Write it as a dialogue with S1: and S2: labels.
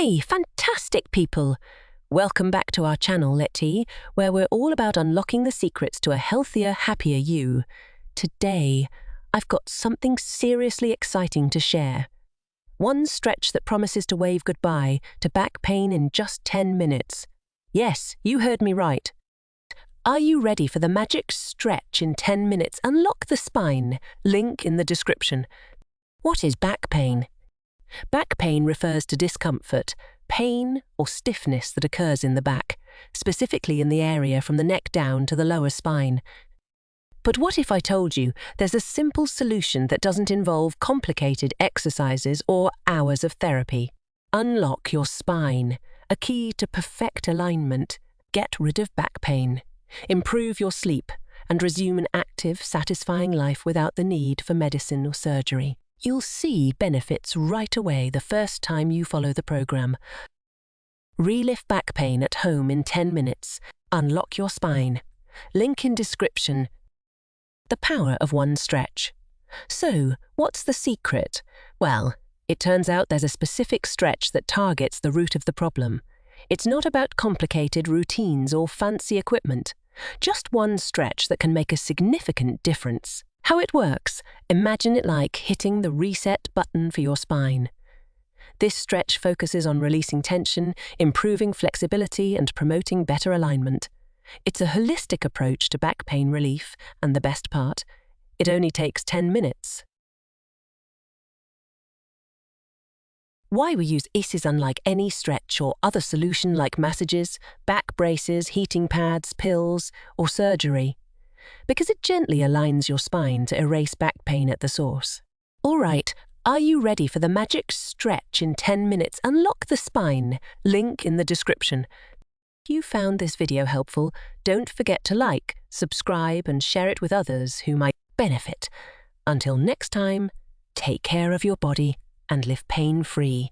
S1: Hey, fantastic people! Welcome back to our channel, Letty, where we're all about unlocking the secrets to a healthier, happier you. Today, I've got something seriously exciting to share. One stretch that promises to wave goodbye to back pain in just 10 minutes. Yes, you heard me right. Are you ready for the magic stretch in 10 minutes? Unlock the spine. Link in the description. What is back pain? Back pain refers to discomfort, pain or stiffness that occurs in the back, specifically in the area from the neck down to the lower spine. But what if I told you there's a simple solution that doesn't involve complicated exercises or hours of therapy? Unlock your spine, a key to perfect alignment, get rid of back pain, improve your sleep, and resume an active, satisfying life without the need for medicine or surgery. You'll see benefits right away the first time you follow the program. Relive back pain at home in 10 minutes. Unlock your spine. Link in description. The power of one stretch. So, what's the secret? Well, it turns out there's a specific stretch that targets the root of the problem. It's not about complicated routines or fancy equipment. Just one stretch that can make a significant difference. How it works, imagine it like hitting the reset button for your spine. This stretch focuses on releasing tension, improving flexibility, and promoting better alignment. It's a holistic approach to back pain relief, and the best part, it only takes 10 minutes. Why we use this is unlike any stretch or other solution like massages, back braces, heating pads, pills, or surgery. Because it gently aligns your spine to erase back pain at the source. All right, are you ready for the magic stretch in 10 minutes? Unlock the spine. Link in the description. If you found this video helpful, don't forget to like, subscribe, and share it with others who might benefit. Until next time, take care of your body and live pain-free.